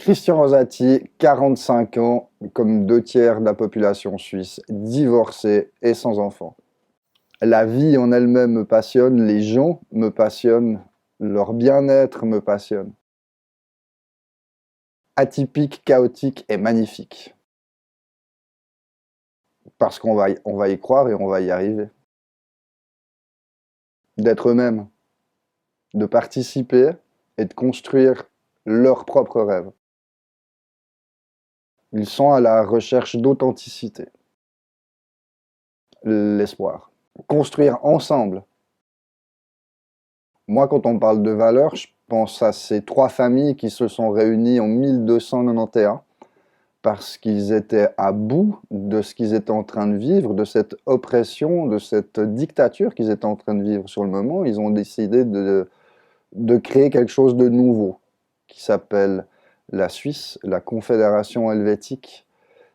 Christian Rosati, 45 ans, comme 2/3 de la population suisse, divorcé et sans enfant. La vie en elle-même me passionne, les gens me passionnent, leur bien-être me passionne. Atypique, chaotique et magnifique. Parce qu'on va y croire et on va y arriver. D'être eux-mêmes, de participer et de construire leurs propres rêves. Ils sont à la recherche d'authenticité, l'espoir. Construire ensemble. Moi, quand on parle de valeurs, je pense à ces 3 familles qui se sont réunies en 1291 parce qu'ils étaient à bout de ce qu'ils étaient en train de vivre, de cette oppression, de cette dictature qu'ils étaient en train de vivre sur le moment. Ils ont décidé de créer quelque chose de nouveau qui s'appelle la Suisse, la Confédération helvétique.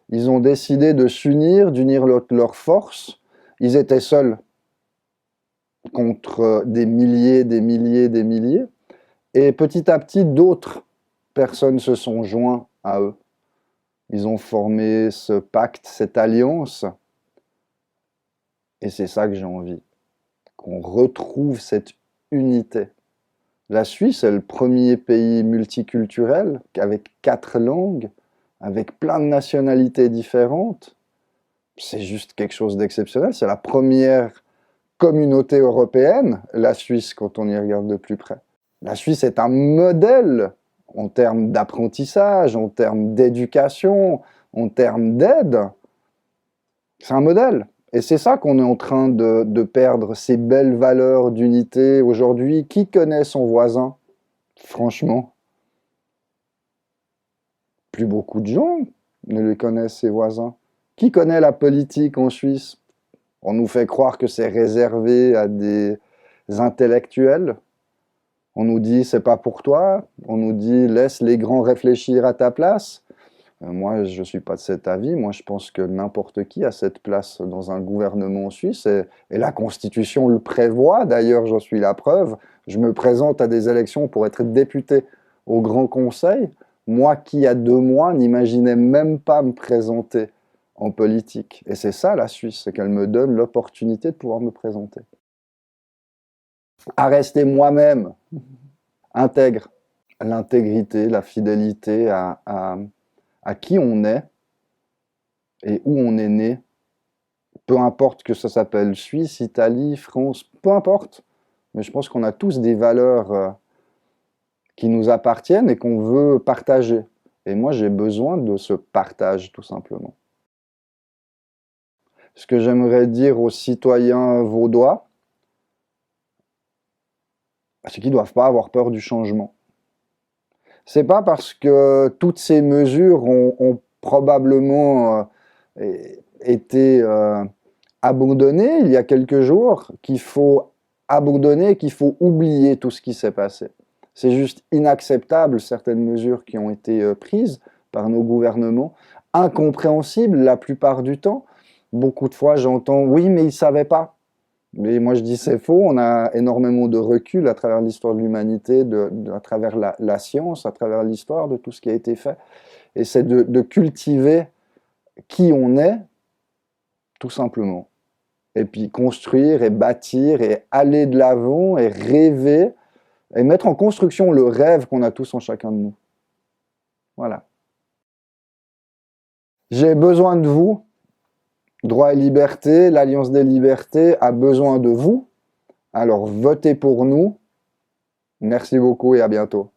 Ils ont décidé de s'unir, d'unir leurs forces. Ils étaient seuls contre des milliers, des milliers, des milliers. Et petit à petit, d'autres personnes se sont joints à eux. Ils ont formé ce pacte, cette alliance. Et c'est ça que j'ai envie, qu'on retrouve cette unité. La Suisse est le premier pays multiculturel, avec 4 langues, avec plein de nationalités différentes. C'est juste quelque chose d'exceptionnel. C'est la première communauté européenne, la Suisse, quand on y regarde de plus près. La Suisse est un modèle en termes d'apprentissage, en termes d'éducation, en termes d'aide. C'est un modèle. Et c'est ça qu'on est en train de perdre, ces belles valeurs d'unité. Aujourd'hui, qui connaît son voisin? Franchement, plus beaucoup de gens ne les connaissent, ses voisins. Qui connaît la politique en Suisse? On nous fait croire que c'est réservé à des intellectuels. On nous dit c'est pas pour toi. On nous dit laisse les grands réfléchir à ta place. Moi, je ne suis pas de cet avis. Moi, je pense que n'importe qui a cette place dans un gouvernement suisse. Et la Constitution le prévoit. D'ailleurs, j'en suis la preuve. Je me présente à des élections pour être député au Grand Conseil. Moi qui, il y a 2 mois, n'imaginais même pas me présenter en politique. Et c'est ça, la Suisse, c'est qu'elle me donne l'opportunité de pouvoir me présenter. À rester moi-même, intègre. L'intégrité, la fidélité à qui on est et où on est né. Peu importe que ça s'appelle Suisse, Italie, France, peu importe. Mais je pense qu'on a tous des valeurs qui nous appartiennent et qu'on veut partager. Et moi, j'ai besoin de ce partage, tout simplement. Ce que j'aimerais dire aux citoyens vaudois, c'est qu'ils ne doivent pas avoir peur du changement. C'est pas parce que toutes ces mesures ont probablement été abandonnées il y a quelques jours qu'il faut abandonner, qu'il faut oublier tout ce qui s'est passé. C'est juste inacceptable, certaines mesures qui ont été prises par nos gouvernements, incompréhensibles la plupart du temps. Beaucoup de fois, j'entends « oui, mais ils ne savaient pas ». Mais moi, je dis c'est faux. On a énormément de recul à travers l'histoire de l'humanité, à travers la science, à travers l'histoire de tout ce qui a été fait. Et c'est de cultiver qui on est, tout simplement. Et puis construire et bâtir et aller de l'avant et rêver et mettre en construction le rêve qu'on a tous en chacun de nous. Voilà. J'ai besoin de vous. Droit et liberté, l'Alliance des libertés a besoin de vous. Alors votez pour nous. Merci beaucoup et à bientôt.